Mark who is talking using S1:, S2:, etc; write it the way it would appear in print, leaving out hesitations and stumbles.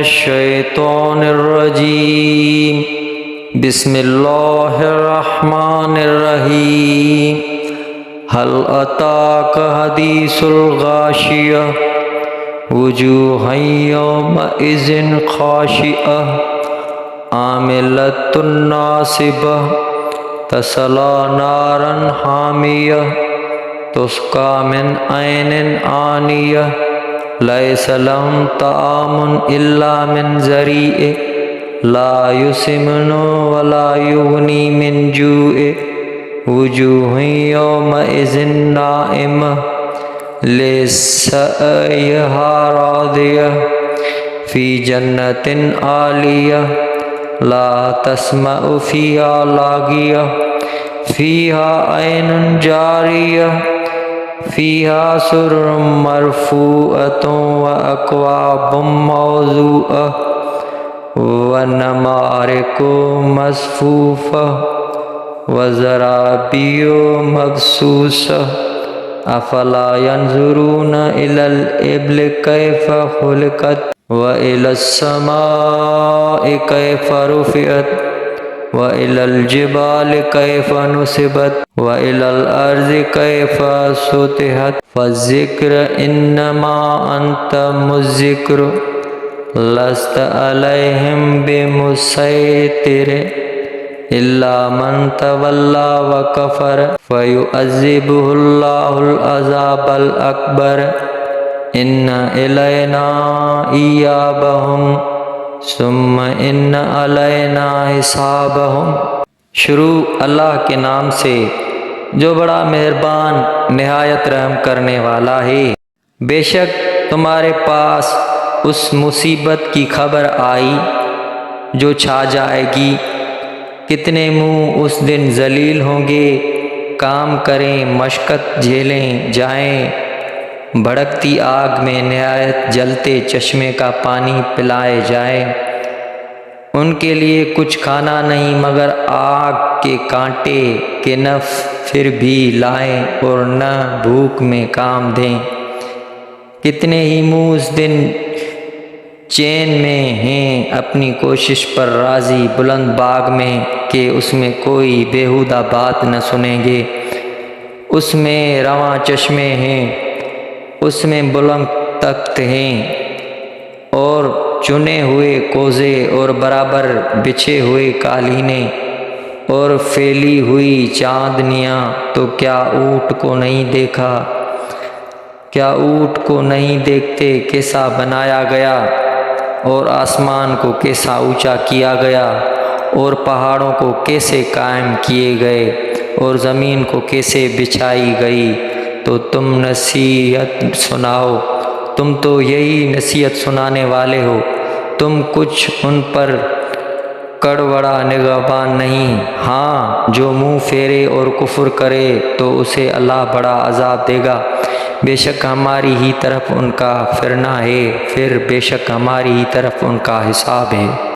S1: الشیطان الرجیم بسم اللہ الرحمن الرحیم هل اتاک حدیث الغاشیہ وجوہ یومئذ خاشعہ عاملۃ ناصبہ تصلی نارا حامیہ تسقی من عین آنیہ لیس لہم طعام الا من ضریع لا یسمن ولا یغنی من جوع وجوہ یومئذ ناعمہ لسعیہا راضیہ فی جنت عالیہ لا تسمع فیہا لاغیہ فیہا عین جاریہ فیہا سرر مرفوعۃ واکواب موضوعہ ونمارق مصفوفہ وزرابی مبثوثہ افلا ینظرون الی الابل کیف خلقت وإلى السماء كيف رفعت وإلى الجبال كيف نصبت وإلى الأرض كيف سطحت فالذكر إنما أنت مذكر لست عليهم بمسيطر إلا من تولى وكفر فيعذبه الله العذاب الأكبر ان الینا ایابہم ثم ان علینا حسابہم۔ شروع اللہ کے نام سے جو بڑا مہربان نہایت رحم کرنے والا ہے۔ بے شک تمہارے پاس اس مصیبت کی خبر آئی جو چھا جائے گی، کتنے منہ اس دن ذلیل ہوں گے، کام کریں، مشقت جھیلیں جائیں، بھڑکتی آگ میں نہایت جلتے چشمے کا پانی پلائے جائیں، ان کے لیے کچھ کھانا نہیں مگر آگ کے کانٹے کے نف پھر بھی لائیں اور نہ بھوک میں کام دیں۔ کتنے ہی منہ اس دن چین میں ہیں، اپنی کوشش پر راضی بلند باغ میں کہ اس میں کوئی بیہودہ بات نہ سنیں گے، اس میں رواں چشمے ہیں، اس میں بلند تخت ہیں اور چنے ہوئے کوزے اور برابر بچھے ہوئے قالینیں اور پھیلی ہوئی چاندنیاں، تو کیا اونٹ کو نہیں دیکھا؟ کیا اونٹ کو نہیں دیکھتے کیسا بنایا گیا، اور آسمان کو کیسا اونچا کیا گیا، اور پہاڑوں کو کیسے قائم کیے گئے، اور زمین کو کیسے بچھائی گئی؟ تو تم نصیحت سناؤ، تم تو یہی نصیحت سنانے والے ہو، تم کچھ ان پر کڑوڑا نگہبان نہیں۔ ہاں، جو منہ پھیرے اور کفر کرے تو اسے اللہ بڑا عذاب دے گا۔ بے شک ہماری ہی طرف ان کا پھرنا ہے، پھر بے شک ہماری ہی طرف ان کا حساب ہے۔